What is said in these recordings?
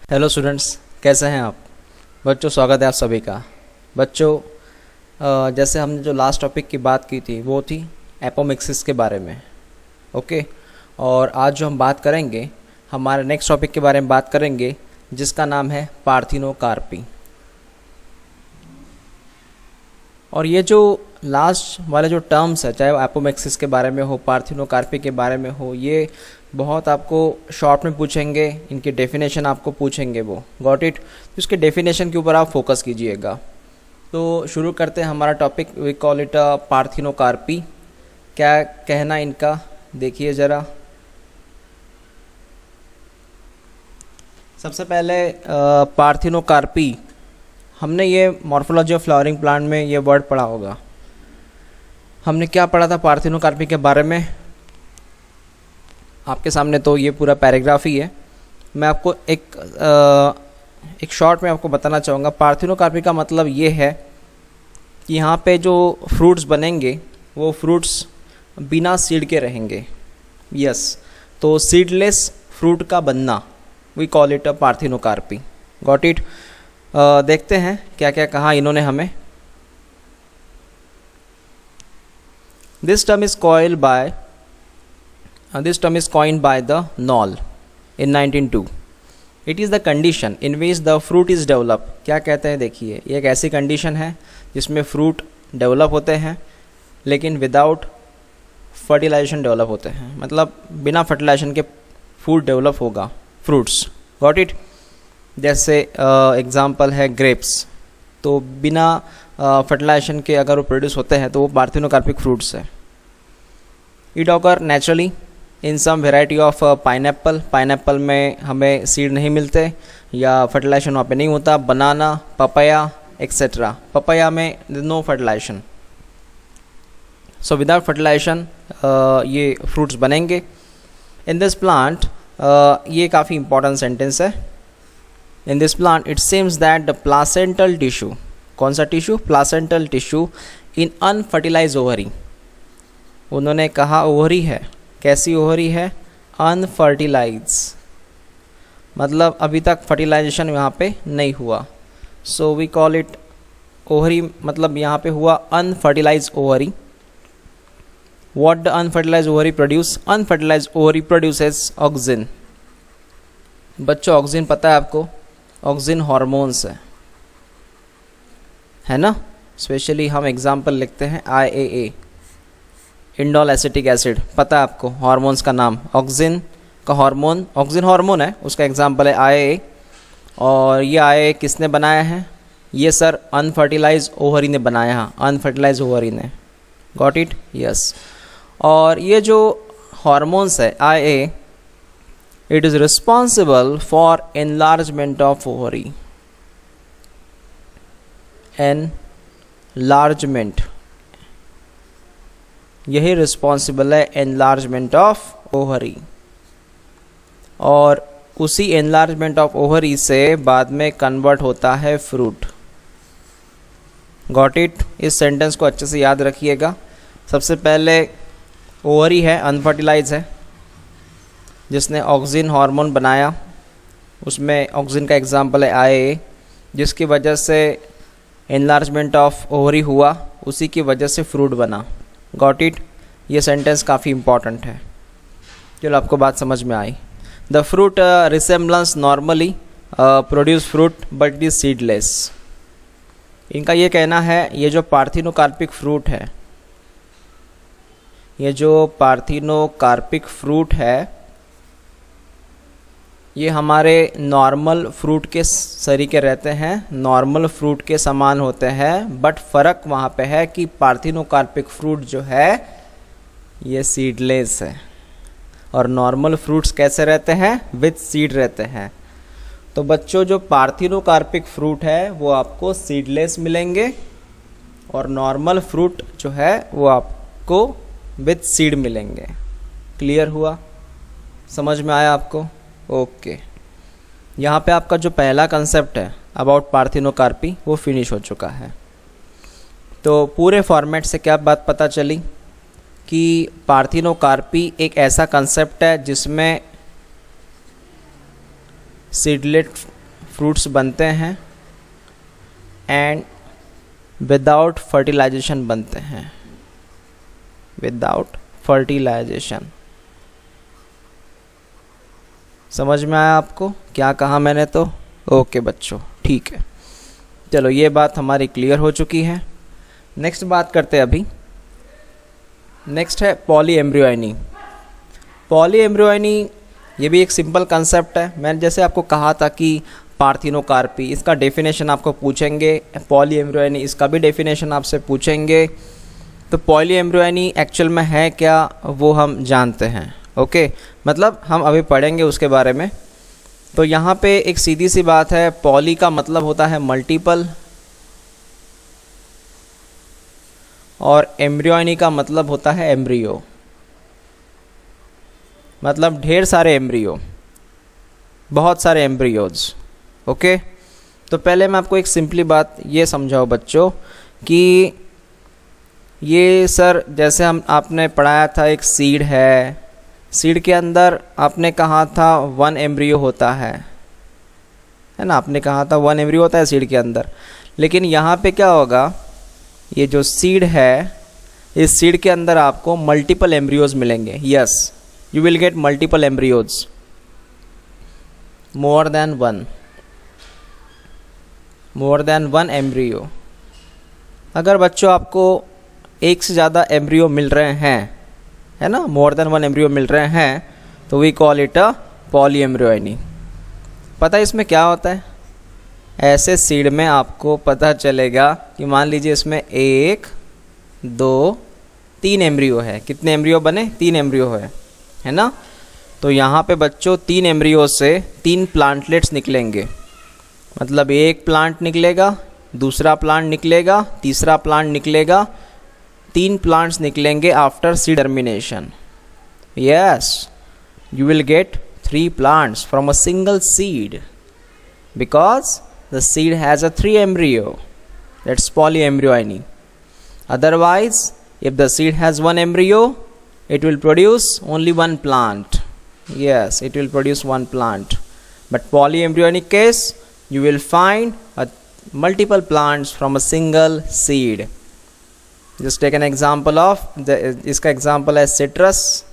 Hello students, कैसे हैं आप बच्चों। स्वागत है आप सभी का। बच्चों, जैसे हमने जो लास्ट टॉपिक की बात की थी वो थी एपोमिक्सिस के बारे में। ओके, और आज जो हम बात करेंगे, हमारे नेक्स्ट टॉपिक के बारे में बात करेंगे जिसका नाम है पार्थिनोकार्पी। और ये जो लास्ट वाले जो टर्म्स है, चाहे वो एपोमिक्सिस के बारे में हो, पार्थिनोकार्पी के बारे में हो, ये बहुत आपको शॉर्ट में पूछेंगे, इनकी डेफिनेशन आपको पूछेंगे। वो गॉट इट। तो इसके डेफिनेशन के ऊपर आप फोकस कीजिएगा। तो शुरू करते हैं हमारा topic. We call it parthenocarpy. क्या कहना इनका, देखिए ज़रा। सबसे पहले पार्थिनोकार्पी, हमने ये मॉर्फोलॉजी ऑफ फ्लावरिंग प्लांट में ये वर्ड पढ़ा होगा। हमने क्या पढ़ा था पार्थिनोकार्पी के बारे में? आपके सामने तो ये पूरा पैराग्राफ ही है। मैं आपको एक शॉर्ट में आपको बताना चाहूँगा। पार्थिनोकार्पी का मतलब ये है कि यहाँ पे जो फ्रूट्स बनेंगे वो फ्रूट्स बिना सीड के रहेंगे। यस, तो सीडलेस फ्रूट का बनना, we call it a parthenocarpy. Got it. देखते हैं क्या क्या कहा इन्होंने हमें। This term is coined by the Knoll in 1902. It is the condition in which the fruit is developed. क्या कहते हैं, देखिए, ये एक ऐसी कंडीशन है जिसमें फ्रूट डेवलप होते हैं लेकिन विदाउट फर्टिलाइजेशन डेवलप होते हैं। मतलब बिना फर्टिलाइजेशन के फूड डेवलप होगा, फ्रूट्स। Got it. जैसे एग्जांपल है ग्रेप्स, तो बिना फर्टिलाइजेशन के अगर वो प्रोड्यूस होते हैं तो वो पार्थिनोकार्पिक फ्रूट्स है। It occur naturally in some variety of pineapple. Pineapple में हमें सीड नहीं मिलते या फर्टिलाइजेशन वहाँ पे नहीं होता। Banana, papaya etcetera. पपाया में no fertilization, so without fertilization ये फ्रूट्स बनेंगे। इन दिस प्लांट, ये काफ़ी इंपॉर्टेंट सेंटेंस है। In this plant it seems that the placental tissue, कौन सा tissue? Placental tissue in unfertilized ovary. उन्होंने कहा ओवरी है, कैसी ओवरी है? अनफर्टिलाइज, मतलब अभी तक फर्टिलाइजेशन यहाँ पे नहीं हुआ। So we call it ovary, मतलब यहाँ पे हुआ unfertilized ovary. What the unfertilized ovary produce? Unfertilized ovary produces auxin. बच्चों, ऑक्सिन पता है आपको? ऑक्सिन हॉर्मोन्स है ना। स्पेशली हम एग्जाम्पल लिखते हैं IAA, इंडोल एसिटिक एसिड। पता है आपको हार्मोन्स का नाम? ऑक्सिन का हार्मोन, ऑक्सिन हार्मोन है, उसका एग्जाम्पल है IAA। और ये IAA किसने बनाया है? ये सर अनफर्टिलाइज ओवरी ने बनाया है, अनफर्टिलाइज ओवरी ने। Got it. यस। और ये जो हार्मोन्स है IAA, it is responsible for enlargement of ovary. Enlargement, यही रिस्पॉन्सिबल है एनलार्जमेंट ऑफ ओवरी। और उसी एनलार्जमेंट ऑफ ओवरी से बाद में कन्वर्ट होता है फ्रूट। Got it. इस सेंटेंस को अच्छे से याद रखिएगा। सबसे पहले ओवरी है, अनफर्टिलाइज है, जिसने ऑक्सिन हार्मोन बनाया, उसमें ऑक्सिन का एग्जाम्पल है IAA, जिसकी वजह से एनलार्जमेंट ऑफ ओवरी हुआ, उसी की वजह से फ्रूट बना। Got it. ये सेंटेंस काफ़ी इंपॉर्टेंट है। चलो, आपको बात समझ में आई। The fruit resemblance normally produce fruit but it is seedless. इनका ये कहना है, ये जो पार्थिनोकार्पिक फ्रूट है, ये जो पार्थिनोकार्पिक फ्रूट है, ये हमारे नॉर्मल फ्रूट के सरीके रहते हैं, नॉर्मल फ्रूट के समान होते हैं। बट फ़र्क वहाँ पे है कि पार्थिनोकार्पिक फ्रूट जो है ये सीडलेस है और नॉर्मल फ्रूट्स कैसे रहते हैं? विथ सीड रहते हैं। तो बच्चों, जो पार्थिनोकार्पिक फ्रूट है वो आपको सीडलेस मिलेंगे और नॉर्मल फ्रूट जो है वो आपको विथ सीड मिलेंगे। क्लियर हुआ? समझ में आया आपको? ओके। यहाँ पे आपका जो पहला कंसेप्ट है अबाउट पार्थिनोकार्पी वो फिनिश हो चुका है। तो पूरे फॉर्मेट से क्या बात पता चली कि पार्थिनोकार्पी एक ऐसा कंसेप्ट है जिसमें फ्रूट्स बनते हैं एंड विदाउट फर्टिलाइजेशन बनते हैं, विदाउट फर्टिलाइजेशन। समझ में आया आपको क्या कहा मैंने? तो ओके बच्चों, ठीक है, चलो ये बात हमारी क्लियर हो चुकी है। नेक्स्ट बात करते हैं अभी। नेक्स्ट है पॉली एम्ब्रियोनी। पॉली एम्ब्रियोनी ये भी एक सिंपल कंसेप्ट है। मैंने जैसे आपको कहा था कि पार्थिनोकार्पी, इसका डेफिनेशन आपको पूछेंगे, पॉली एम्ब्रियोनी इसका भी डेफिनेशन आपसे पूछेंगे। तो पॉली एम्ब्रियोनी एक्चुअल में है क्या वो हम जानते हैं, ओके, मतलब हम अभी पढ़ेंगे उसके बारे में। तो यहाँ पे एक सीधी सी बात है, पॉली का मतलब होता है मल्टीपल और एम्ब्रियोनी का मतलब होता है एम्ब्रियो, मतलब ढेर सारे एम्ब्रियो, बहुत सारे एम्ब्रियोज, ओके। तो पहले मैं आपको एक सिंपली बात ये समझाओ बच्चों कि ये सर जैसे आपने पढ़ाया था एक सीड है, सीड के अंदर आपने कहा था 1 एम्ब्रियो होता है ना, आपने कहा था 1 एम्ब्रियो होता है सीड के अंदर। लेकिन यहाँ पे क्या होगा, ये जो सीड है, इस सीड के अंदर आपको मल्टीपल एम्ब्रियोज मिलेंगे। Yes, you will get multiple embryos, more than one embryo. अगर बच्चों आपको एक से ज़्यादा एम्ब्रियो मिल रहे हैं, है ना, मोर देन 1 एम्ब्रियो मिल रहे हैं, तो we call it a polyembryony. पता है इसमें क्या होता है? ऐसे सीड में आपको पता चलेगा कि मान लीजिए इसमें 1 2 3 एम्ब्रियो है। कितने एम्ब्रियो बने? 3 एम्ब्रियो है ना। तो यहाँ पे बच्चों 3 एम्ब्रियो से 3 प्लांटलेट्स निकलेंगे, मतलब एक प्लांट निकलेगा, दूसरा प्लांट निकलेगा, तीसरा प्लांट निकलेगा, 3 प्लांट्स निकलेंगे after seed termination. Yes, you will get 3 plants from a single seed because the seed has a 3 embryo. That's polyembryony. Otherwise, if the seed has 1 embryo, it will produce only 1 plant. Yes, it will produce 1 plant. But polyembryonic case, you will find multiple plants from a single seed. Just take an example of इसका example है citrus,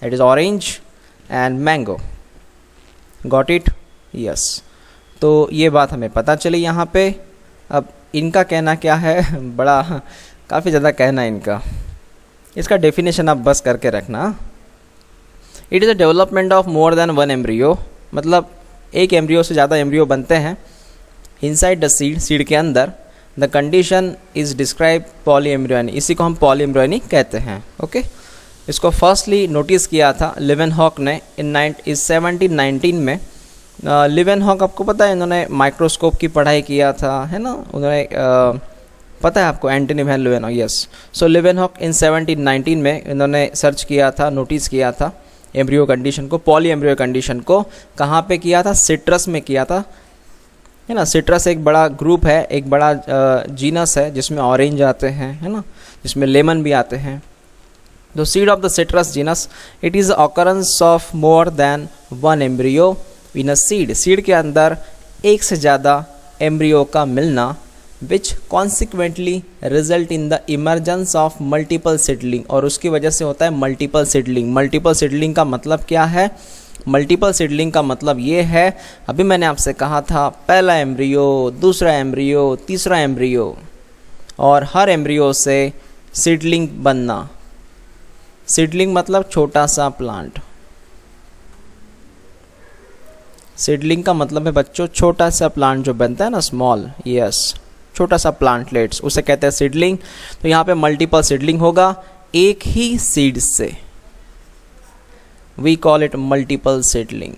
that is orange, and mango. Got it? Yes. तो ये बात हमें पता चली यहाँ पे। अब इनका कहना क्या है, बड़ा काफ़ी ज़्यादा कहना है इनका, इसका डेफिनेशन आप बस करके रखना। It is a development of more than 1 embryo, मतलब एक एम्ब्रियो से ज़्यादा एम्ब्रियो बनते हैं इनसाइड द सीड, सीड के अंदर। The condition is describe poly embryony, इसी को हम पॉली एम्ब्रियोनी कहते हैं, ओके। इसको फर्स्टली नोटिस किया था लिवेनहॉक ने इन 1719 में। लिवेनहॉक आपको पता है, इन्होंने माइक्रोस्कोप की पढ़ाई किया था, है ना, उन्होंने पता है आपको, एंटनी वैन लिवेनहॉक। यस, सो लिवेनहॉक इन 1719 में इन्होंने सर्च किया था, नोटिस किया था एम्ब्रियो कंडीशन को, पॉली एम्ब्रियो कंडीशन को। कहाँ पे किया था? सिट्रस में किया था, है ना। सिट्रस एक बड़ा ग्रुप है, एक बड़ा जीनस है जिसमें ऑरेंज आते हैं, है ना, जिसमें लेमन भी आते हैं। The seed of the citrus genus, it is the occurrence of more than 1 embryo in a seed. Seed के अंदर एक से ज़्यादा एम्ब्रियो का मिलना, which consequently result in the emergence of multiple seedling, और उसकी वजह से होता है मल्टीपल सीडलिंग। मल्टीपल सीडलिंग का मतलब क्या है? मल्टीपल सीडलिंग का मतलब ये है, अभी मैंने आपसे कहा था पहला एम्ब्रियो, दूसरा एम्ब्रियो, तीसरा एम्ब्रियो, और हर एम्ब्रियो से सीडलिंग बनना। सीडलिंग मतलब छोटा सा प्लांट। सीडलिंग का मतलब है बच्चों छोटा सा प्लांट जो बनता है ना, स्मॉल, यस, छोटा सा प्लांटलेट्स, उसे कहते हैं सीडलिंग। तो यहाँ पे मल्टीपल सीडलिंग होगा एक ही सीड से, we call it multiple seedling.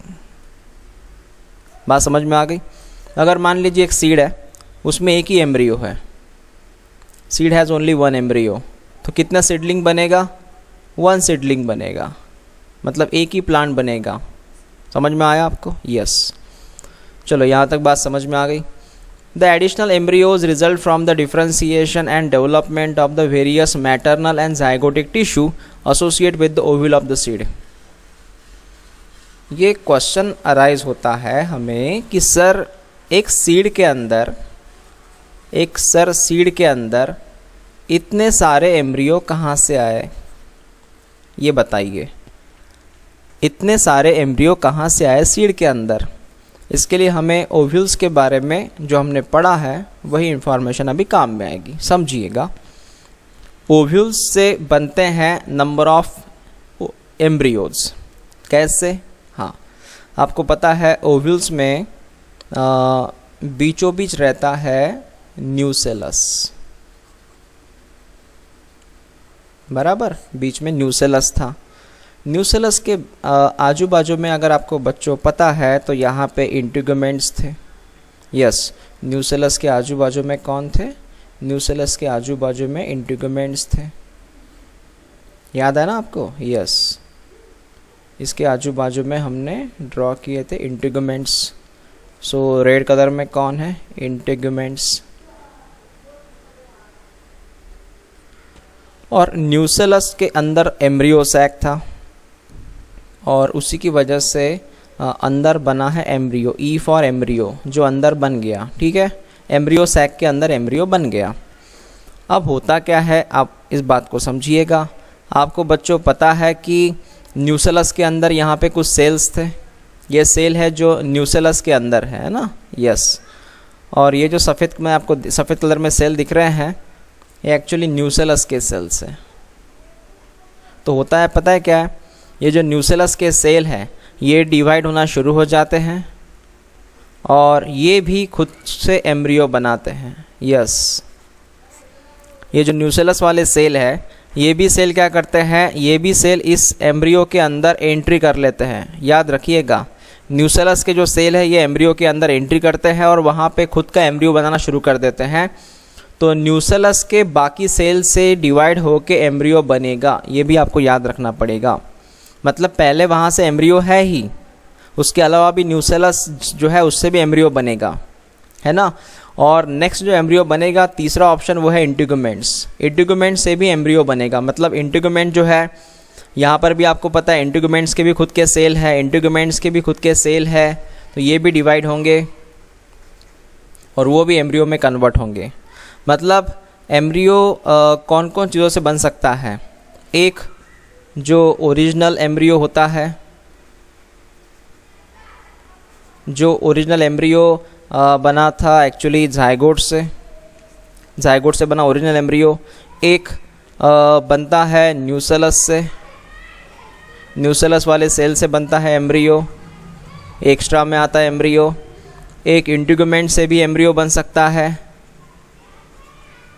बात समझ में आ गई? अगर मान लीजिए एक सीड है, उसमें एक ही एम्ब्रियो है, सीड हैज़ ओनली 1 एम्ब्रियो, तो कितना सीडलिंग बनेगा? 1 सीडलिंग बनेगा, मतलब एक ही प्लांट बनेगा। समझ में आया आपको? यस। चलो यहाँ तक बात समझ में आ गई। The additional embryos result from the differentiation and development of the various maternal and zygotic tissue associate with the ovule of the seed. ये क्वेश्चन अराइज होता है हमें कि सर एक सीड के अंदर, एक सीड के अंदर इतने सारे एम्ब्रियो कहाँ से आए, ये बताइए। इतने सारे एम्ब्रियो कहाँ से आए सीड के अंदर? इसके लिए हमें ओव्यूल्स के बारे में जो हमने पढ़ा है वही इंफॉर्मेशन अभी काम में आएगी, समझिएगा। ओव्यूल्स से बनते हैं नंबर ऑफ एम्ब्रियोज। कैसे? हाँ, आपको पता है ओव्यूल्स में बीचों बीच रहता है न्यूसेलस, बराबर, बीच में न्यूसेलस था। न्यूसेलस के आजू बाजू में अगर आपको बच्चों पता है तो यहाँ पे इंटीगुमेंट्स थे। यस, न्यूसेलस के आजू बाजू में कौन थे? न्यूसेलस के आजू बाजू में इंटीगुमेंट्स थे। याद है ना आपको? यस, इसके आजू बाजू में हमने ड्रॉ किए थे इंटीगुमेंट्स। सो रेड कलर में कौन है? इंटीगुमेंट्स। और न्यूसेलस के अंदर एम्ब्रियो सैक था और उसी की वजह से अंदर बना है एम्ब्रियो, ई फॉर एम्ब्रियो, जो अंदर बन गया। ठीक है, एम्ब्रियो सैक के अंदर एम्ब्रियो बन गया। अब होता क्या है, आप इस बात को समझिएगा। आपको बच्चों पता है कि न्यूसेलस के अंदर यहाँ पे कुछ सेल्स थे। ये सेल है जो न्यूसेलस के अंदर है ना? यस। और ये जो सफ़ेद में आपको सफ़ेद कलर में सेल दिख रहे हैं, ये एक्चुअली न्यूसेलस के सेल्स है। तो होता है, पता है क्या है, ये जो न्यूसेलस के सेल हैं ये डिवाइड होना शुरू हो जाते हैं और ये भी खुद से एम्ब्रियो बनाते हैं। यस, ये जो न्यूसेलस वाले सेल है, ये भी सेल क्या करते हैं, ये भी सेल इस एम्ब्रियो के अंदर एंट्री कर लेते हैं। याद रखिएगा, न्यूसेलस के जो सेल है ये एम्ब्रियो के अंदर एंट्री करते हैं और वहाँ पे खुद का एम्ब्रियो बनाना शुरू कर देते हैं। तो न्यूसेलस के बाकी सेल से डिवाइड होके एम्ब्रियो बनेगा, ये भी आपको याद रखना पड़ेगा। मतलब पहले वहाँ से एम्ब्रियो है ही, उसके अलावा भी न्यूसेलस जो है उससे भी एम्ब्रियो बनेगा, है ना? और नेक्स्ट जो एम्ब्रियो बनेगा, तीसरा ऑप्शन, वो है इंटीगुमेंट्स। इंटीगुमेंट्स से भी एम्ब्रियो बनेगा। मतलब इंटीगुमेंट जो है, यहाँ पर भी आपको पता है इंटीगुमेंट्स के भी खुद के सेल है, इंटीगुमेंट्स के भी खुद के सेल है, तो ये भी डिवाइड होंगे और वो भी एम्ब्रियो में कन्वर्ट होंगे। मतलब एम्ब्रियो कौन कौन चीज़ों से बन सकता है? एक जो ओरिजिनल एम्ब्रियो होता है, जो ओरिजिनल एम्ब्रियो बना था एक्चुअली जायगोट से बना ओरिजिनल एम्ब्रियो। एक बनता है न्यूसेलस से, न्यूसेलस वाले सेल से बनता है एम्ब्रियो, एक्स्ट्रा में आता है एम्ब्रियो। एक इंटीगुमेंट से भी एम्ब्रियो बन सकता है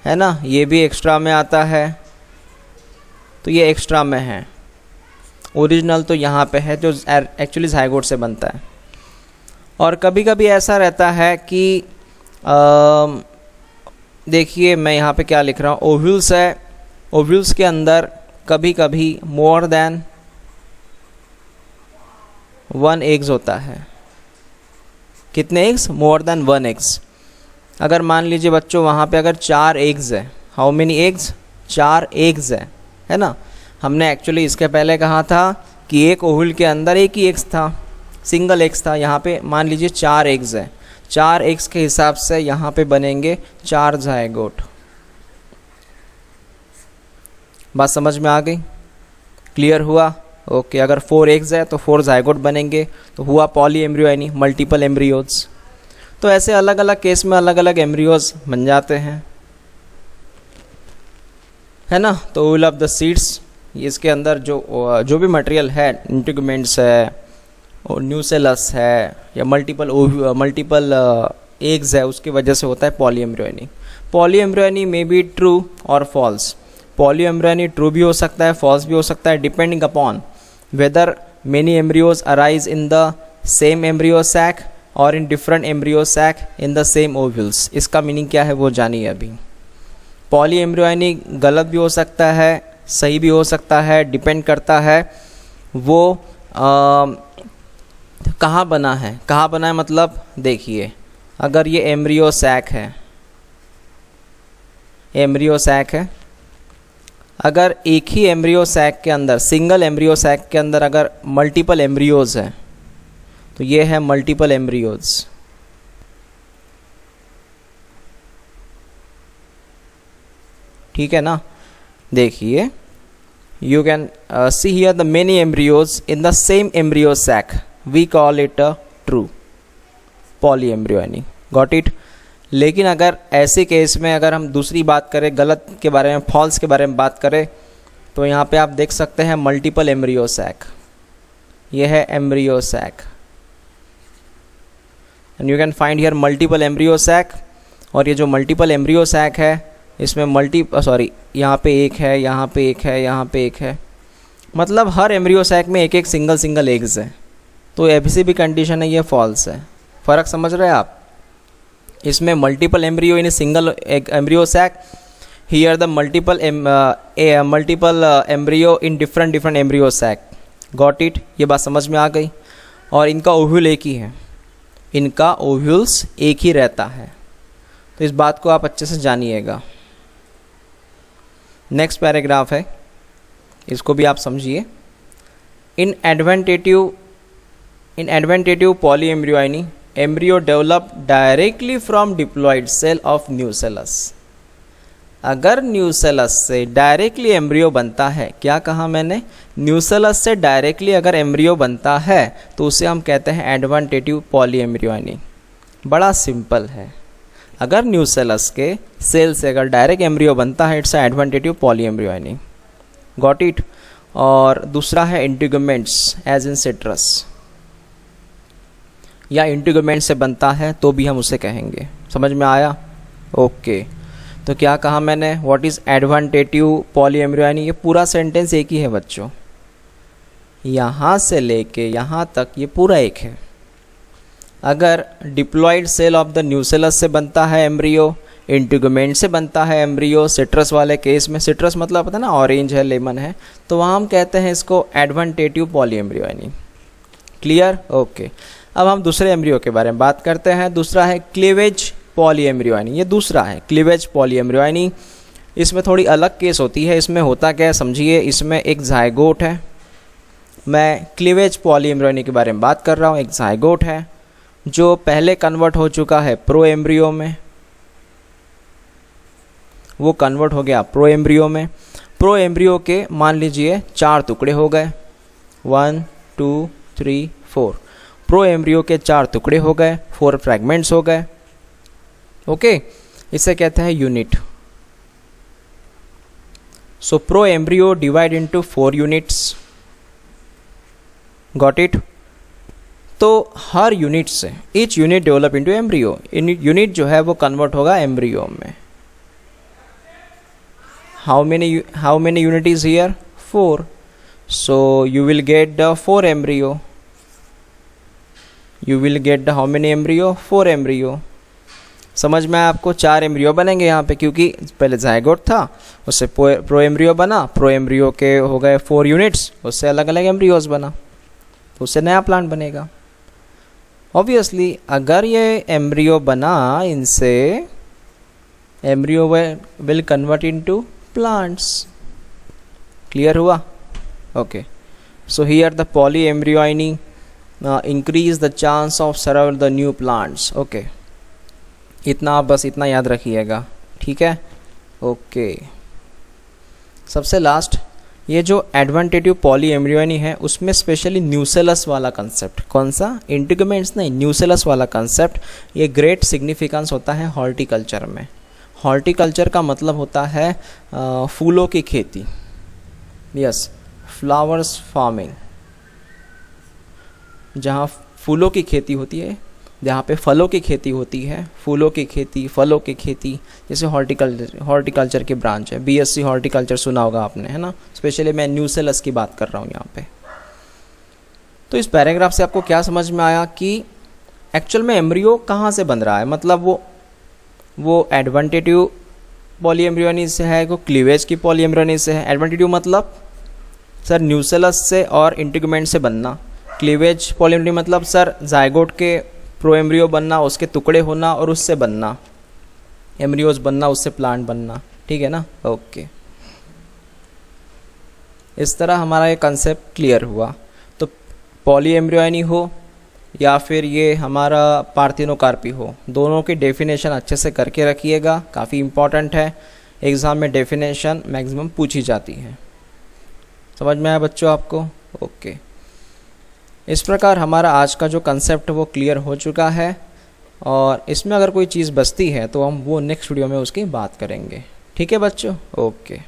ना? ये भी एक्स्ट्रा में आता है, तो ये एक्स्ट्रा में है। ओरिजिनल तो यहाँ पे है जो एक्चुअली जायगोट से बनता है। और कभी कभी ऐसा रहता है कि देखिए मैं यहाँ पे क्या लिख रहा हूँ, ओव्यूल्स है, ओव्यूल्स के अंदर कभी कभी मोर देन 1 एग्स होता है। कितने एग्स? More than 1 eggs. अगर मान लीजिए बच्चों वहाँ पे अगर 4 एग्स है, हाउ मेनी एग्स? 4 एग्स है ना? हमने एक्चुअली इसके पहले कहा था कि एक ओव्यूल के अंदर एक ही एग्स था, सिंगल एग्स था। यहाँ पे मान लीजिए 4 एग्स है, 4 एग्स के हिसाब से यहाँ पे बनेंगे 4 जायगोट। बात समझ में आ गई? क्लियर हुआ? ओके। अगर 4 एग्स है तो 4 जायगोट बनेंगे, तो हुआ पॉली एम्ब्रियो यानी मल्टीपल एम्ब्रियोज। तो ऐसे अलग अलग केस में अलग अलग एम्ब्रियोज बन जाते हैं, है ना? तो ओव्यूल ऑफ द सीड्स, इसके अंदर जो भी मटेरियल है, इंटीगुमेंट्स है और न्यूसेलस है या मल्टीपल एग्स है, उसकी वजह से होता है polyembryony. Polyembryony may be true और फॉल्स। पॉलीएम्ब्रियोनी ट्रू भी हो सकता है, फॉल्स भी हो सकता है, depending upon whether many embryos arise in the same embryo sac और in different embryo sac in the same ovules. इसका मीनिंग क्या है वो जानिए अभी। पॉलीएम्ब्रियोनी गलत भी हो सकता है, सही भी हो सकता है, डिपेंड करता है वो कहाँ बना है। कहाँ बना है मतलब देखिए, अगर ये एम्ब्रियो सैक है, एम्ब्रियो सैक है, अगर एक ही एम्ब्रियो सैक के अंदर, सिंगल एम्ब्रियो सैक के अंदर अगर मल्टीपल एम्ब्रियोज हैं, तो ये है मल्टीपल एम्ब्रियोज। ठीक है ना। देखिए, you can see here the many embryos in the same embryo sac, we call it a true polyembryony, got it। लेकिन अगर ऐसे केस में अगर हम दूसरी बात करें, गलत के बारे में, फॉल्स के बारे में बात करें, तो यहाँ पे आप देख सकते हैं मल्टीपल एम्ब्रियो सैक, ये है embryo sac, and you can find here multiple embryo sac. और ये जो मल्टीपल एम्ब्रियो सैक है, इसमें यहाँ पे एक है, यहाँ पे एक है, यहाँ पे एक है, मतलब हर एम्ब्रियो सैक में एक एक सिंगल एग्स है। तो ऐसी भी कंडीशन है, ये फॉल्स है। फ़र्क समझ रहे हैं आप? इसमें multiple embryo in a single embryo sac, here the multiple embryo in different embryo sac, got it. ये बात समझ में आ गई। और इनका ओव्यूल एक ही है, इनका ओव्यूल्स एक ही रहता है, तो इस बात को आप अच्छे से जानिएगा। नेक्स्ट पैराग्राफ है, इसको भी आप समझिए। In adventitive polyembryony, embryo develop directly from diploid cell of nucellus. अगर न्यूसेलस से डायरेक्टली एम्ब्रियो बनता है, क्या कहा मैंने? न्यूसेलस से डायरेक्टली अगर एम्ब्रियो बनता है तो उसे हम कहते हैं एडवेंटेटिव पॉलीएम्ब्रियोनी। बड़ा सिंपल है, अगर न्यूसेलस के सेल से अगर डायरेक्ट एम्ब्रियो बनता है, इट्स एडवेंटेटिव पॉलीएम्ब्रियोनी, गॉट इट। और दूसरा है इंटीगुमेंट्स, एज इन सिट्रस, या इंटीगुमेंट से बनता है तो भी हम उसे कहेंगे। समझ में आया? ओके। तो क्या कहा मैंने? What is adventitive polyembryony? ये पूरा सेंटेंस एक ही है बच्चों, यहाँ से लेके यहाँ तक ये पूरा एक है। अगर diploid cell of the nucellus से बनता है एम्ब्रियो, इंटीगुमेंट से बनता है एम्ब्रियो, सिट्रस वाले केस में, सिट्रस मतलब पता है ना, ऑरेंज है, लेमन है, तो वहाँ हम कहते हैं इसको एडवेंटेटिव पॉलीएम्ब्रियोनी। क्लियर? ओके। अब हम दूसरे एम्ब्रियो के बारे में बात करते हैं। दूसरा है क्लीवेज पॉलीएम्ब्रियोनी, ये दूसरा है क्लीवेज पॉलीएम्ब्रियोनी। इसमें थोड़ी अलग केस होती है। इसमें होता क्या है समझिए, इसमें एक जायगोट है, मैं क्लीवेज पॉलीएम्ब्रियोनी के बारे में बात कर रहा हूँ। एक जायगोट है जो पहले कन्वर्ट हो चुका है प्रो एम्ब्रियो में, वो कन्वर्ट हो गया प्रो एम्ब्रियो में। प्रो एम्ब्रियो के मान लीजिए 4 टुकड़े हो गए, 1 2 3 4। प्रो एम्ब्रियो के 4 टुकड़े हो गए, 4 फ्रैगमेंट्स हो गए। ओके, इसे कहते हैं unit. So pro embryo divide into 4 units, got it. तो हर यूनिट से, each unit develop into embryo, unit जो है वो कन्वर्ट होगा एम्ब्रियो में। How many unit is here? 4। So you will get the 4 embryo, you will get the how many embryo? 4 embryo. समझ में आपको? 4 एम्ब्रियो बनेंगे यहाँ पे, क्योंकि पहले जायगोट था, उससे प्रो एम्ब्रियो बना, प्रो एम्ब्रियो के हो गए 4 यूनिट्स, उससे अलग अलग एम्ब्रियोज बना, तो उससे नया प्लांट बनेगा। ऑब्वियसली अगर ये एम्ब्रियो बना, इनसे embryo will convert into plants. Clear हुआ? Okay. So here the polyembryony increase the chance of survival the new plants. Okay, इतना आप बस इतना याद रखिएगा, ठीक है? ओके। सबसे लास्ट, ये जो एडवेंटेटिव पॉलीएम्ब्रियोनी है उसमें स्पेशली न्यूसेलस वाला कंसेप्ट, कौन सा? इंटीगुमेंट्स नहीं, न्यूसेलस वाला कंसेप्ट, ये ग्रेट सिग्निफिकेंस होता है हॉर्टिकल्चर में। हॉर्टिकल्चर का मतलब होता है फूलों की खेती, यस, फ्लावर्स फार्मिंग, जहाँ फूलों की खेती होती है, जहाँ पे फलों की खेती होती है, फूलों की खेती, फलों की खेती, जैसे हॉर्टिकल्चर की ब्रांच है, बीएससी हॉर्टिकल्चर सुना होगा आपने, है ना? स्पेशली मैं न्यूसेलस की बात कर रहा हूँ यहाँ पे। तो इस पैराग्राफ से आपको क्या समझ में आया कि एक्चुअल में एम्ब्रियो कहाँ से बन रहा है? मतलब वो एडवेंटेटिव पॉलीएम्ब्रियोनी से है, वो क्लीवेज की पॉलीएम्ब्रियोनी से है। एडवेंटेटिव मतलब सर न्यूसेलस से और इंटीगुमेंट से बनना, क्लीवेज पॉलीएम्ब्रियोनी मतलब सर जायगोट के प्रो एम्ब्रियो बनना, उसके टुकड़े होना और उससे बनना, एम्ब्रियोज बनना, उससे प्लांट बनना, ठीक है ना? ओके, इस तरह हमारा ये कंसेप्ट क्लियर हुआ। तो पॉलीएम्ब्रियोनी हो या फिर ये हमारा पार्थिनोकार्पी हो, दोनों की डेफिनेशन अच्छे से करके रखिएगा, काफ़ी इम्पॉर्टेंट है। एग्ज़ाम में डेफिनेशन मैक्सिमम पूछी जाती है। समझ में आया बच्चों आपको? ओके। इस प्रकार हमारा आज का जो कंसेप्ट वो क्लियर हो चुका है, और इसमें अगर कोई चीज़ बचती है तो हम वो नेक्स्ट वीडियो में उसकी बात करेंगे। ठीक है बच्चों? ओके।